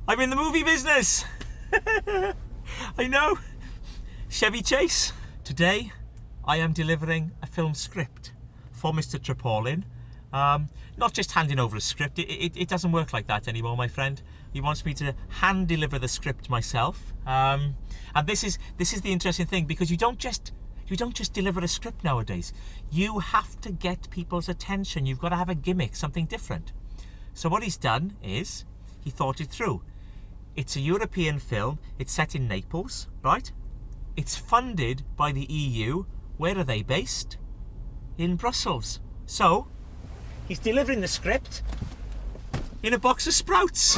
I'm in the movie business. I know. Chevy Chase. Today, I am delivering a film script for Mr. Tarpaulin. Not just handing over a script. It doesn't work like that anymore, my friend. He wants me to hand deliver the script myself. And this is the interesting thing, because you don't just deliver a script nowadays. You have to get people's attention. You've got to have a gimmick, something different. So what he's done is he thought it through. It's a European film. It's set in Naples, right? It's funded by the EU. Where are they based? In Brussels. So he's delivering the script in a box of sprouts.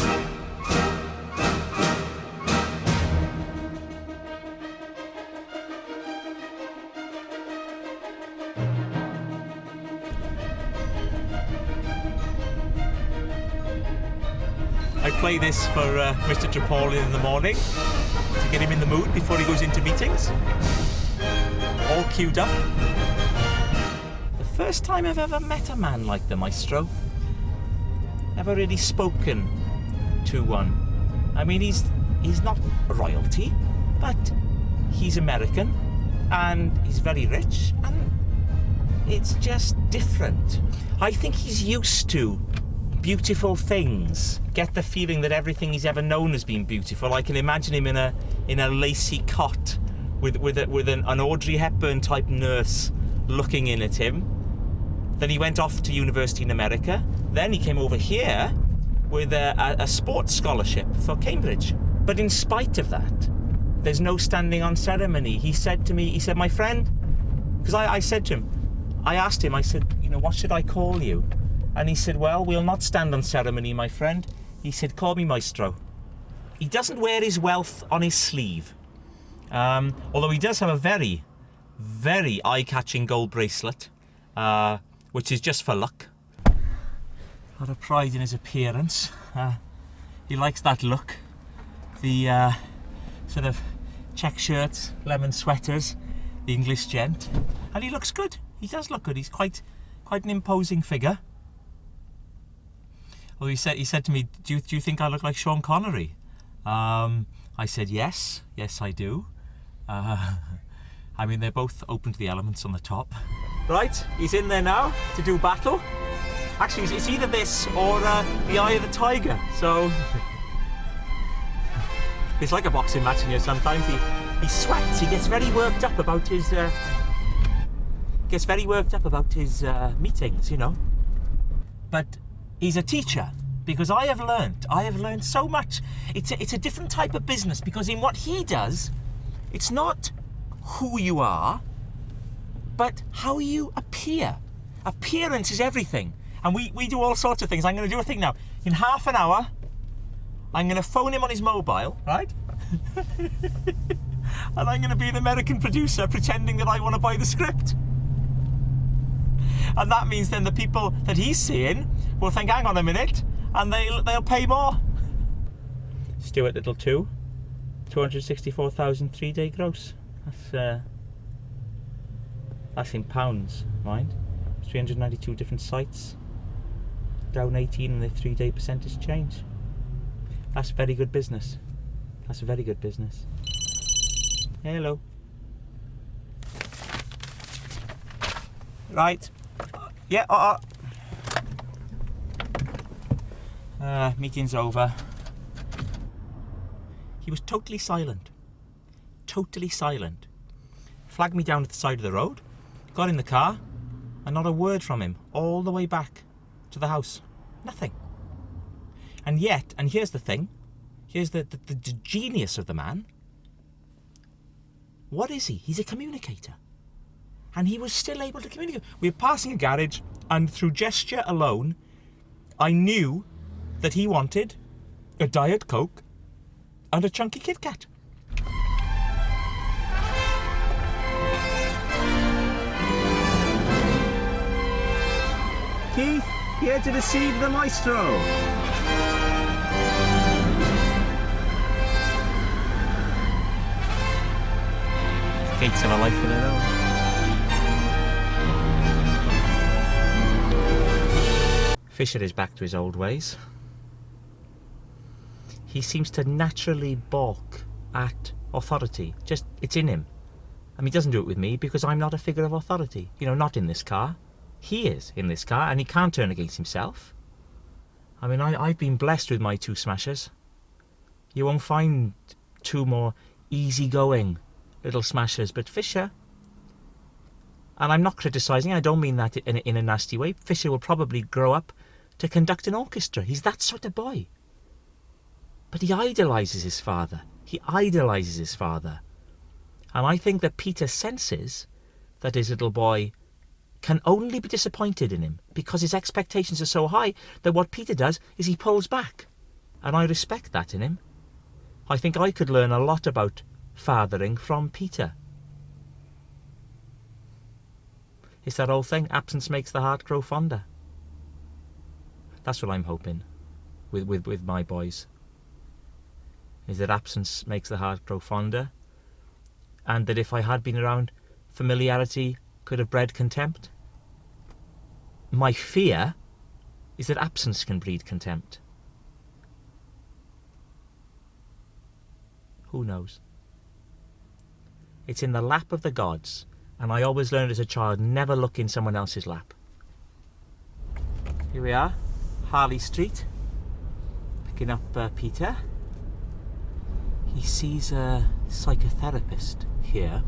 I play this for Mr. Tarpaulin in the morning to get him in the mood before he goes into meetings. All queued up. The first time I've ever met a man like the maestro. Never really spoken to one. I mean, he's not royalty, but he's American and he's very rich, and it's just different. I think he's used to beautiful things. Get the feeling that everything he's ever known has been beautiful. I can imagine him in a lacy cot with an Audrey Hepburn type nurse looking in at him. Then he went off to university in America. Then he came over here with a sports scholarship for Cambridge. But in spite of that, there's no standing on ceremony. He said to me, he said, my friend, because I said to him, I asked him, I said, what should I call you? And he said, well, we'll not stand on ceremony, my friend. He said, call me maestro. He doesn't wear his wealth on his sleeve. Although he does have a very, very eye-catching gold bracelet, which is just for luck. A lot of pride in his appearance. He likes that look. The sort of check shirts, lemon sweaters, the English gent. And he looks good. He does look good. He's quite an imposing figure. Well, he said to me, do you think I look like Sean Connery? I said, yes, I do. I mean, they're both open to the elements on the top. Right, he's in there now to do battle. Actually, it's either this or the Eye of the Tiger. So it's like a boxing match in here sometimes. He sweats. He gets very worked up about his meetings, But he's a teacher, because I have learned so much. It's a different type of business, because in what he does, it's not who you are, but how you appear. Appearance is everything. And we do all sorts of things. I'm going to do a thing now. In half an hour, I'm going to phone him on his mobile, right? And I'm going to be an American producer pretending that I want to buy the script. And that means then the people that he's seeing will think, hang on a minute, and they'll pay more. Stuart Little 2, 264,000 3-day gross. That's in pounds, mind. 392 different sites. Down 18 in the 3-day percentage change. That's very good business. That's a very good business. Hello. Right. Yeah, meeting's over. He was totally silent. Totally silent. Flagged me down at the side of the road, got in the car, and not a word from him all the way back to the house. Nothing. And yet, and here's the thing, here's the genius of the man. What is he? He's a communicator. And he was still able to communicate. We were passing a garage, and through gesture alone, I knew that he wanted a Diet Coke and a chunky Kit Kat. Keith, here to deceive the maestro. Kate's have a life of their own. Fisher is back to his old ways. he seems to naturally balk at authority. Just, it's in him. I mean, he doesn't do it with me because I'm not a figure of authority. You know, not in this car. He is in this car, and he can't turn against himself. I mean, I've been blessed with my 2 smashers. You won't find 2 more easygoing little smashers, but Fisher, and I'm not criticising, I don't mean that in a nasty way, Fisher will probably grow up to conduct an orchestra. He's that sort of boy. But he idolises his father. He idolises his father. And I think that Peter senses that his little boy can only be disappointed in him because his expectations are so high that what Peter does is he pulls back. And I respect that in him. I think I could learn a lot about fathering from Peter. It's that old thing, absence makes the heart grow fonder. That's what I'm hoping with my boys. Is that absence makes the heart grow fonder, and that if I had been around, familiarity could have bred contempt. My fear is that absence can breed contempt. Who knows? It's in the lap of the gods, and I always learned as a child, never look in someone else's lap. Here we are, Harley Street, picking up Peter. He sees a psychotherapist here,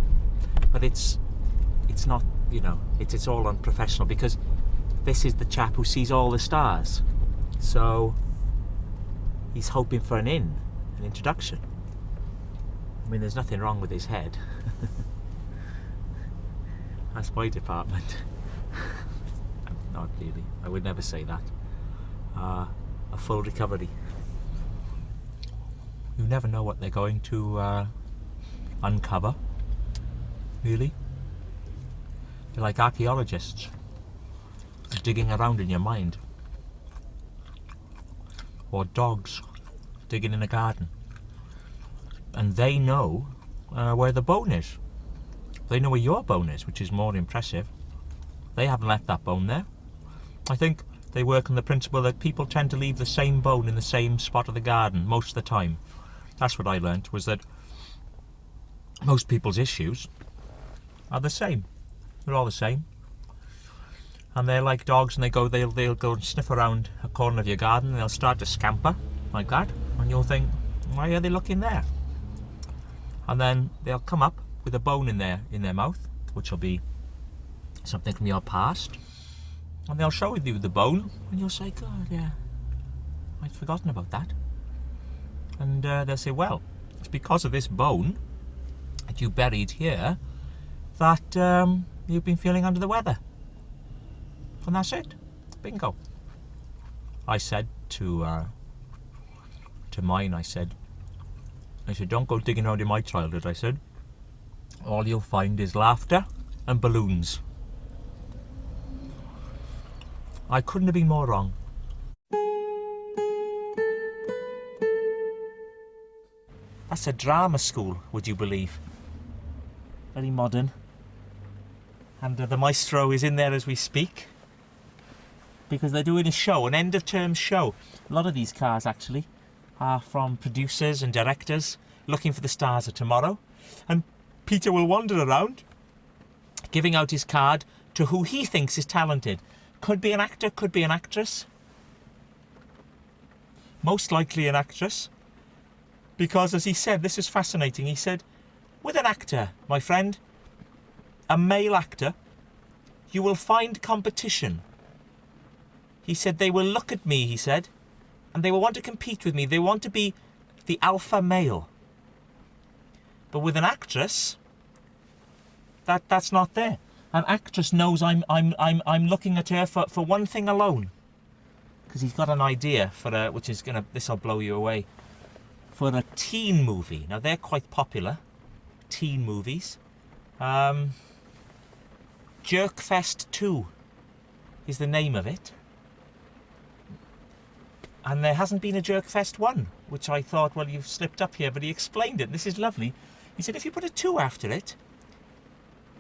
but it's not, you know, it's all unprofessional because this is the chap who sees all the stars. So he's hoping for an introduction. I mean, there's nothing wrong with his head. That's my department. Not really. I would never say that. A full recovery. You never know what they're going to uncover. Really. They're like archaeologists, digging around in your mind. Or dogs digging in a garden. And they know where the bone is. They know where your bone is, which is more impressive. They haven't left that bone there. I think they work on the principle that people tend to leave the same bone in the same spot of the garden most of the time. That's what I learnt, was that most people's issues are the same. They're all the same. And they're like dogs, and they'll go and sniff around a corner of your garden, and they'll start to scamper like that, and you'll think, why are they looking there? And then they'll come up with a bone in their mouth, which will be something from your past, and they'll show you the bone, and you'll say, God, yeah, I'd forgotten about that. And they'll say, well, it's because of this bone that you buried here that you've been feeling under the weather. And that's it. Bingo. I said to mine, I said, don't go digging around in my childhood, I said. All you'll find is laughter and balloons. I couldn't have been more wrong. That's a drama school, would you believe? Very modern. And the maestro is in there as we speak, because they're doing a show, an end-of-term show. A lot of these cars, actually, are from producers and directors looking for the stars of tomorrow. And Peter will wander around, giving out his card to who he thinks is talented. Could be an actor, could be an actress. Most likely an actress. Because, as he said, this is fascinating, he said, with an actor, my friend, a male actor, you will find competition. He said, they will look at me, he said, and they will want to compete with me. They want to be the alpha male. But with an actress, that's not there. An actress knows I'm looking at her for one thing alone. Because he's got an idea for which is this'll blow you away. For a teen movie. Now they're quite popular, teen movies. Jerkfest 2 is the name of it. And there hasn't been a Jerkfest 1, which I thought, well, you've slipped up here, but he explained it. This is lovely. He said, if you put a 2 after it,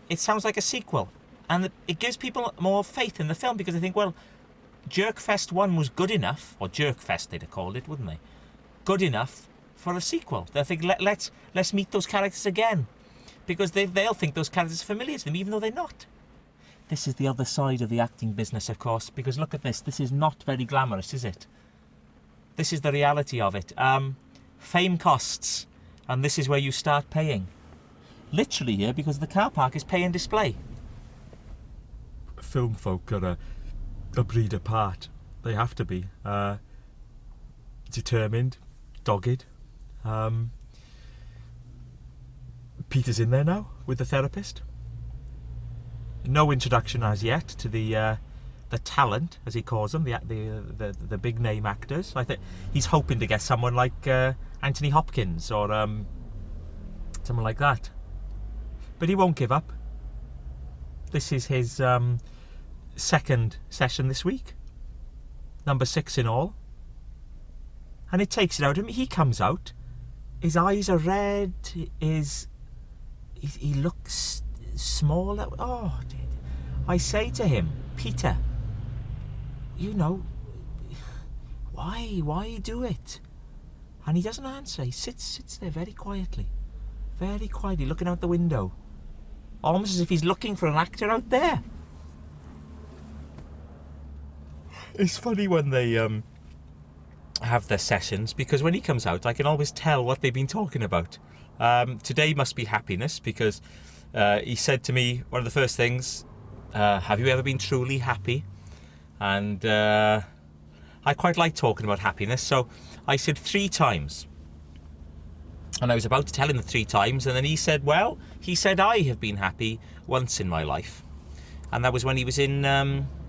it sounds like a sequel. And it gives people more faith in the film, because they think, well, Jerkfest 1 was good enough, or Jerkfest they'd have called it, wouldn't they? good enough for a sequel. They'll think, let's meet those characters again, because they'll think those characters are familiar to them, even though they're not. This is the other side of the acting business, of course, because look at this. This is not very glamorous, is it? This is the reality of it. Fame costs, and this is where you start paying. Literally here, because the car park is pay and display. Film folk are a breed apart. They have to be. Determined, dogged. Peter's in there now with the therapist. No introduction as yet to the talent, as he calls them, the big name actors. I think he's hoping to get someone like Anthony Hopkins or someone like that. But he won't give up. This is his second session this week, number 6 in all, and it takes it out of him. He comes out, his eyes are red, he looks smaller. Oh, I say to him, Peter, you know, why do it? And he doesn't answer. He sits there very quietly, looking out the window, almost as if he's looking for an actor out there. It's funny when they have their sessions, because when he comes out, I can always tell what they've been talking about. Today must be happiness, because he said to me, one of the first things, have you ever been truly happy? And I quite like talking about happiness, so I said 3 times. And I was about to tell him the 3 times, and then he said, I have been happy once in my life. And that was when he was in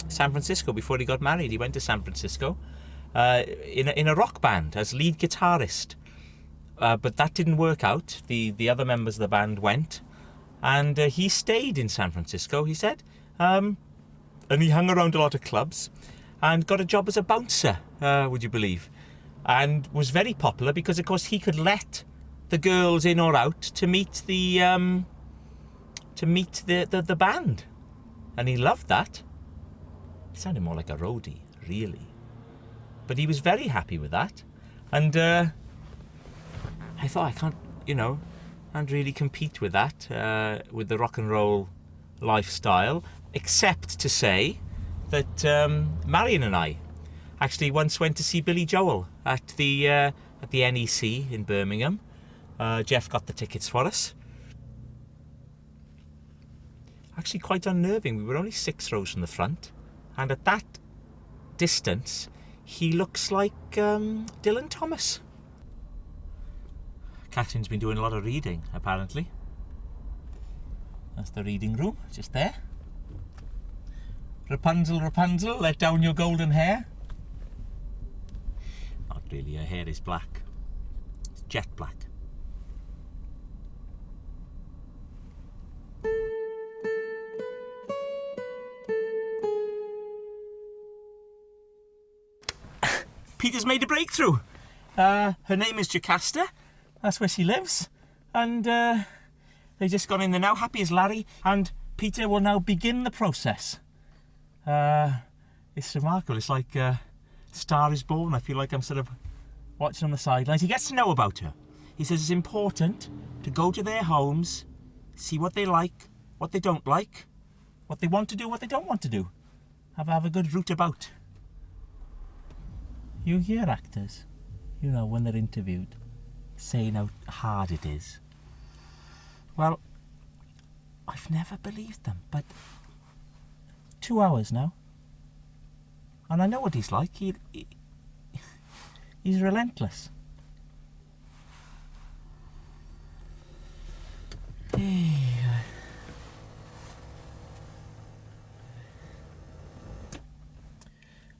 San Francisco, before he got married. He went to San Francisco in a rock band as lead guitarist. But that didn't work out. The other members of the band went, and he stayed in San Francisco, he said. And he hung around a lot of clubs and got a job as a bouncer, would you believe? And was very popular because, of course, he could let the girls in or out to meet the band. And he loved that. He sounded more like a roadie, really. But he was very happy with that. And I thought, I can't really compete with that, with the rock and roll lifestyle, except to say that Marion and I actually once went to see Billy Joel at the NEC in Birmingham. Geoff got the tickets for us. Actually quite unnerving. We were only 6 rows from the front, and at that distance he looks like Dylan Thomas. Catherine's been doing a lot of reading, apparently. That's the reading room, just there. Rapunzel, Rapunzel, let down your golden hair. Not really, her hair is black. It's jet black. Peter's made a breakthrough. Her name is Jocasta. That's where she lives. And they've just gone in there now, happy as Larry. And Peter will now begin the process. It's remarkable. It's like Star is Born. I feel like I'm sort of watching on the sidelines. He gets to know about her. He says it's important to go to their homes, see what they like, what they don't like, what they want to do, what they don't want to do. Have a good route about. You hear actors, when they're interviewed, saying how hard it is. Well, I've never believed them, but 2 hours now, and I know what he's like. He's relentless.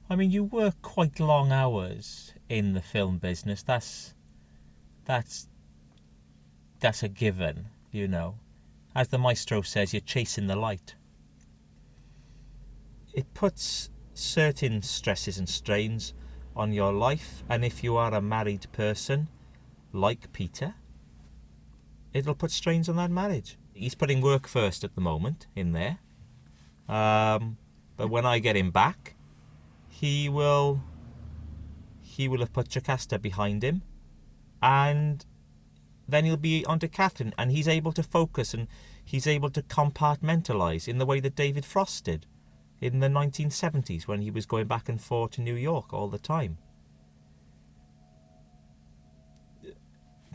I mean, you work quite long hours in the film business. That's a given, As the maestro says, you're chasing the light. It puts certain stresses and strains on your life, and if you are a married person, like Peter, it'll put strains on that marriage. He's putting work first at the moment in there. But when I get him back, he will have put Jocasta behind him, and then he'll be onto Catherine, and he's able to focus and he's able to compartmentalise in the way that David Frost did in the 1970s when he was going back and forth to New York all the time.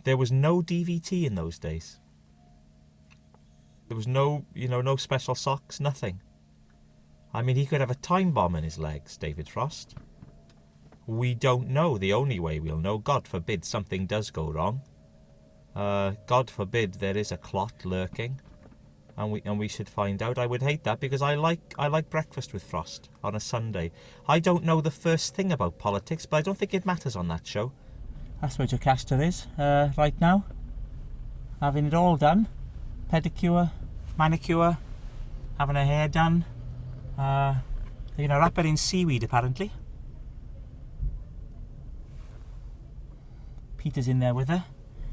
There was no DVT in those days. There was no special socks, nothing. I mean, he could have a time bomb in his legs, David Frost. We don't know. The only way we'll know, God forbid something does go wrong. God forbid there is a clot lurking, and we should find out. I would hate that, because I like breakfast with Frost on a Sunday. I don't know the first thing about politics, but I don't think it matters on that show. That's where Jocasta is right now, having it all done, pedicure, manicure, having her hair done. They're going to wrap it in seaweed apparently. Peter's in there with her,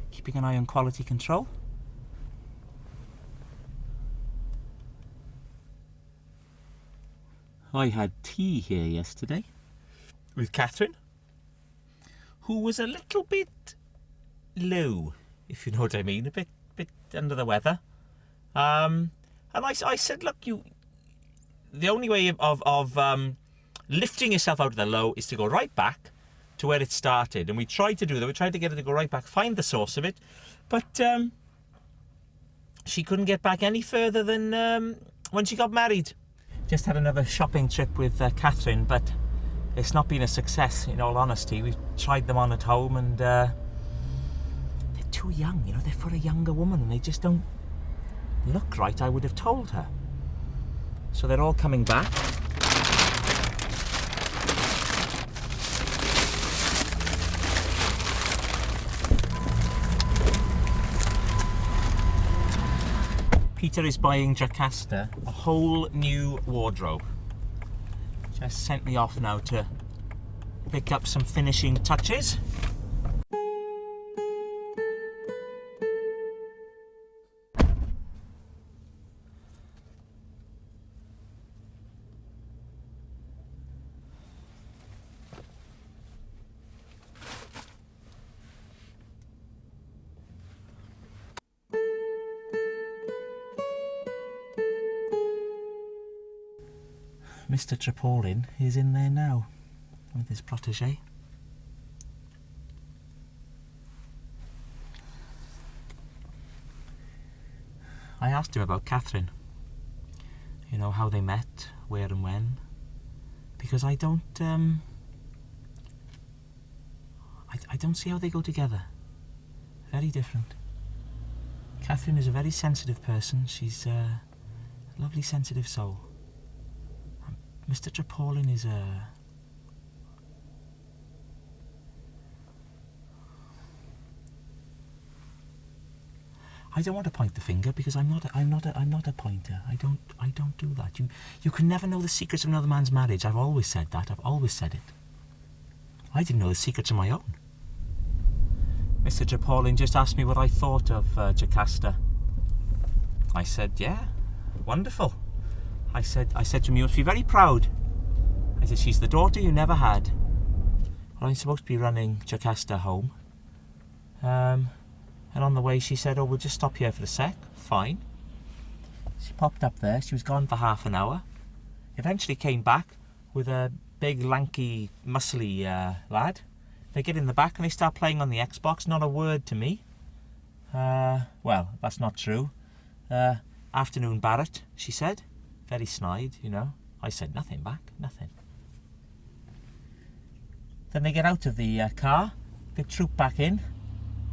keeping an eye on quality control. I had tea here yesterday with Catherine, who was a little bit low, if you know what I mean, a bit under the weather. And I said, look, the only way of lifting yourself out of the low is to go right back to where it started. And we tried to do that. We tried to get her to go right back, find the source of it. But she couldn't get back any further than when she got married. Just had another shopping trip with Catherine, but it's not been a success, in all honesty. We've tried them on at home, and they're too young, they're for a younger woman, and they just don't look right, I would have told her. So they're all coming back. Peter is buying Jocasta a whole new wardrobe. Just sent me off now to pick up some finishing touches. Mr. Tripolin is in there now with his protege. I asked him about Catherine, how they met, where and when, because I don't see how they go together. Very different. Catherine is a very sensitive person. She's a lovely, sensitive soul. Mr. Tripolin is a... I don't want to point the finger, because I'm not a pointer. I don't do that. You can never know the secrets of another man's marriage. I've always said that. I've always said it. I didn't know the secrets of my own. Mr. Tripolin just asked me what I thought of Jocasta. I said, yeah, wonderful. I said to him, you must be very proud. I said, she's the daughter you never had. Well, I'm supposed to be running Jocasta home. And on the way she said, oh, we'll just stop here for a sec. Fine. She popped up there. She was gone for half an hour. Eventually came back with a big, lanky, muscly lad. They get in the back and they start playing on the Xbox. Not a word to me. Well, that's not true. Afternoon Barrett, she said. Very snide, I said nothing back, nothing. Then they get out of the car, they troop back in,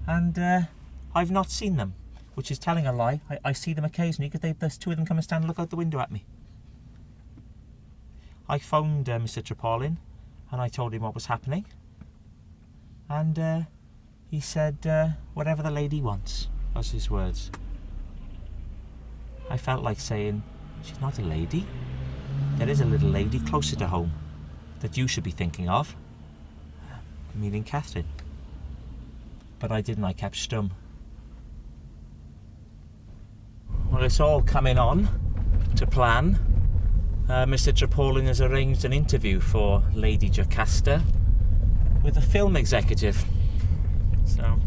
and I've not seen them, which is telling a lie. I see them occasionally, because there's two of them come and stand and look out the window at me. I phoned Mr. Tripolin, and I told him what was happening, and he said, whatever the lady wants, was his words. I felt like saying, she's not a lady. There is a little lady closer to home that you should be thinking of, meaning Catherine. But I didn't, I kept stum. Well, it's all coming on to plan. Mr. Tripolin has arranged an interview for Lady Jocasta with a film executive. So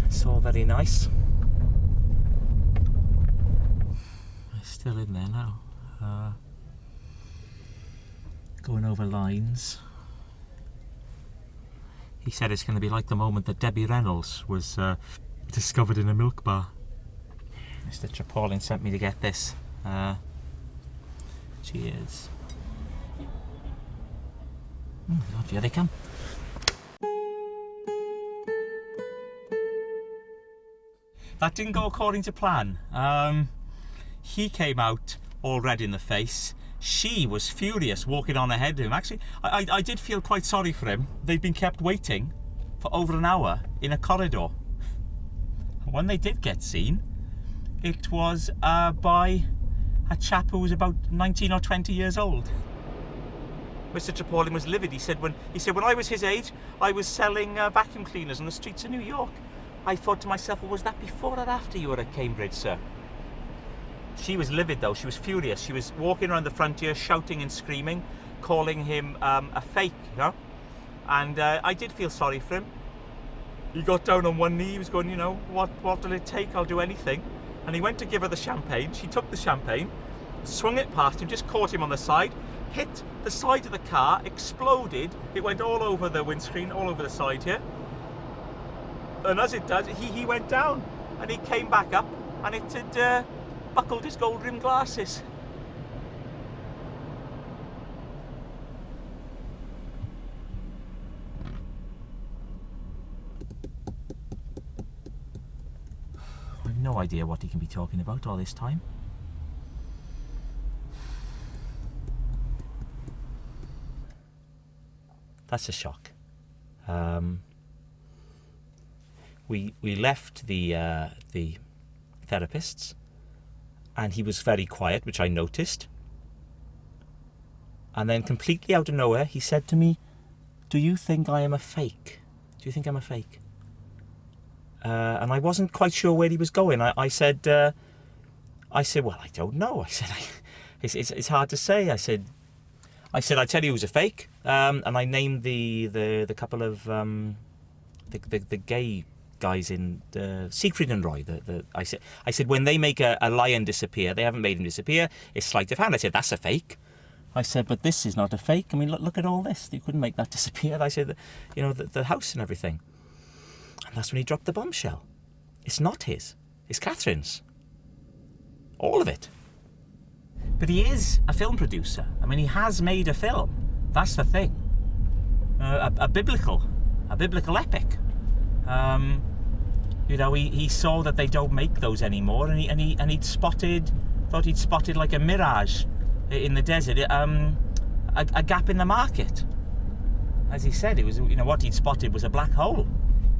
it's all very nice. It's still in there now. Going over lines. He said it's going to be like the moment that Debbie Reynolds was discovered in a milk bar. Mr. Trippolin sent me to get this. Cheers. Oh, here they come. That didn't go according to plan. He came out all red in the face. She was furious walking on ahead of him. Actually, I did feel quite sorry for him. They'd been kept waiting for over an hour in a corridor. When they did get seen, it was by a chap who was about 19 or 20 years old. Mr. Trippolin was livid. He said when I was his age, I was selling vacuum cleaners on the streets of New York. I thought to myself, well, was that before or after you were at Cambridge, sir? She was livid though, she was furious. She was walking around the frontier shouting and screaming, calling him a fake, you know? And I did feel sorry for him. He got down on one knee, he was going, you know, what will it take? I'll do anything. And he went to give her the champagne. She took the champagne, swung it past him, just caught him on the side, hit the side of the car, exploded. It went all over the windscreen, all over the side here. And as it does, he went down and he came back up and it had buckled his gold rimmed glasses. I've no idea what he can be talking about all this time. That's a shock. We left the therapists, and he was very quiet, which I noticed. And then completely out of nowhere, he said to me, "Do you think I am a fake? Do you think I'm a fake?" And I wasn't quite sure where he was going. I said, "Well, I don't know." I said, "It's hard to say." I said, "I tell you, it was a fake." And I named the couple of the gay guys in Siegfried and Roy. I said when they make a lion disappear, they haven't made him disappear. It's sleight of hand. I said that's a fake. I said, but this is not a fake. I mean, look at all this. You couldn't make that disappear. I said, you know, the house and everything. And that's when he dropped the bombshell. It's not his. It's Catherine's. All of it. But he is a film producer. I mean, he has made a film. That's the thing. A biblical epic. You know, he saw that they don't make those anymore, and he'd thought he'd spotted like a mirage in the desert, a gap in the market. As he said, it was, you know, what he'd spotted was a black hole.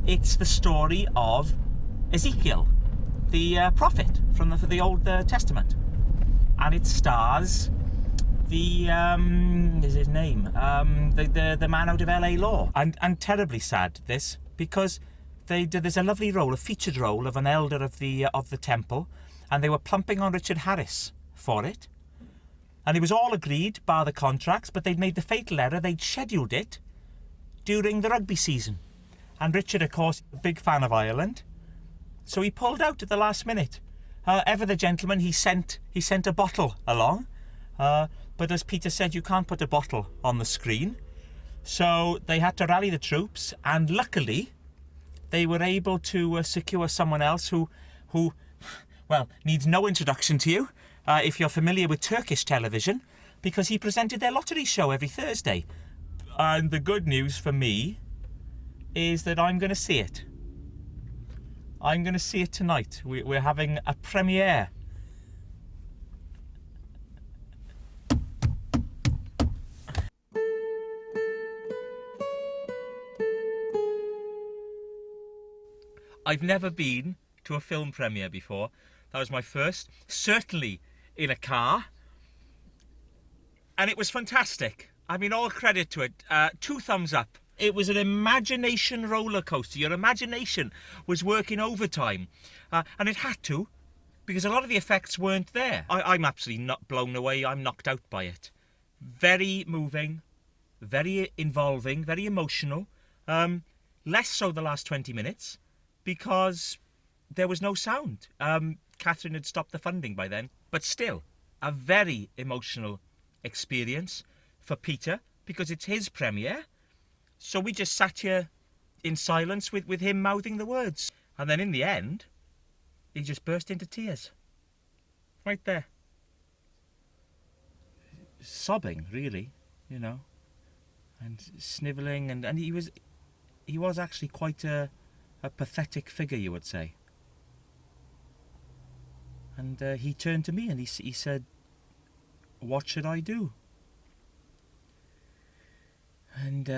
It's the story of Ezekiel, the prophet from the Old Testament, and it stars the is his name the man out of LA Law, and terribly sad this, because there's a lovely role, a featured role of an elder of the temple, and they were plumping on Richard Harris for it, and it was all agreed bar the contracts, but they'd made the fatal error. They'd scheduled it during the rugby season, and Richard, of course, a big fan of Ireland, so he pulled out at the last minute. Ever the gentleman, he sent a bottle along, but as Peter said, you can't put a bottle on the screen, so they had to rally the troops, and luckily they were able to secure someone else who well, needs no introduction to you if you're familiar with Turkish television, because he presented their lottery show every Thursday. And the good news for me is that I'm going to see it. I'm going to see it tonight. We're having a premiere. I've never been to a film premiere before. That was my first, certainly in a car. And it was fantastic. I mean, all credit to it. 2 thumbs up. It was an imagination roller coaster. Your imagination was working overtime. And it had to, because a lot of the effects weren't there. I'm absolutely not blown away. I'm knocked out by it. Very moving, very involving, very emotional. Less so the last 20 minutes because there was no sound. Catherine had stopped the funding by then. But still, a very emotional experience for Peter because it's his premiere. So we just sat here in silence with him mouthing the words. And then in the end, he just burst into tears. Right there. Sobbing, really, you know. And snivelling. And he was actually quite a pathetic figure, you would say. And he turned to me and he said, "What should I do?" And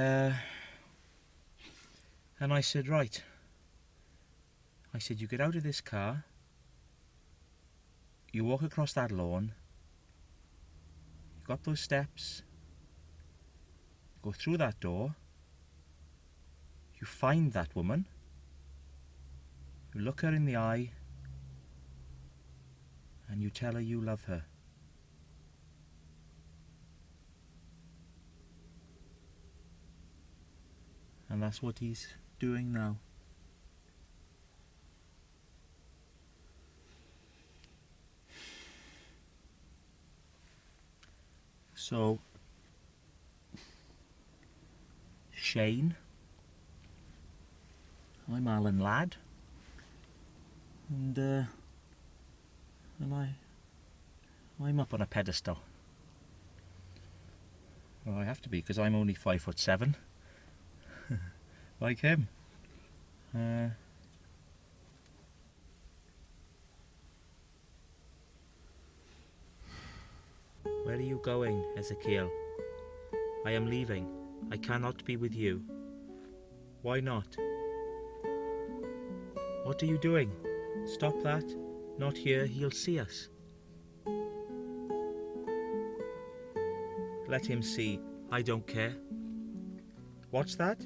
I said, "Right." I said, "You get out of this car, you walk across that lawn, you got those steps, go through that door, you find that woman, you look her in the eye, and you tell her you love her." And that's what he's doing now. So, Shane, I'm Alan Ladd, and I'm up on a pedestal. Well, I have to be because I'm only 5'7", like him. Where are you going, Ezekiel? I am leaving. I cannot be with you. Why not? What are you doing? Stop that. Not here, he'll see us. Let him see. I don't care. What's that?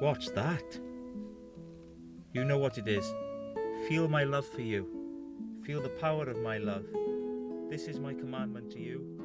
What's that? You know what it is. Feel my love for you. Feel the power of my love. This is my commandment to you.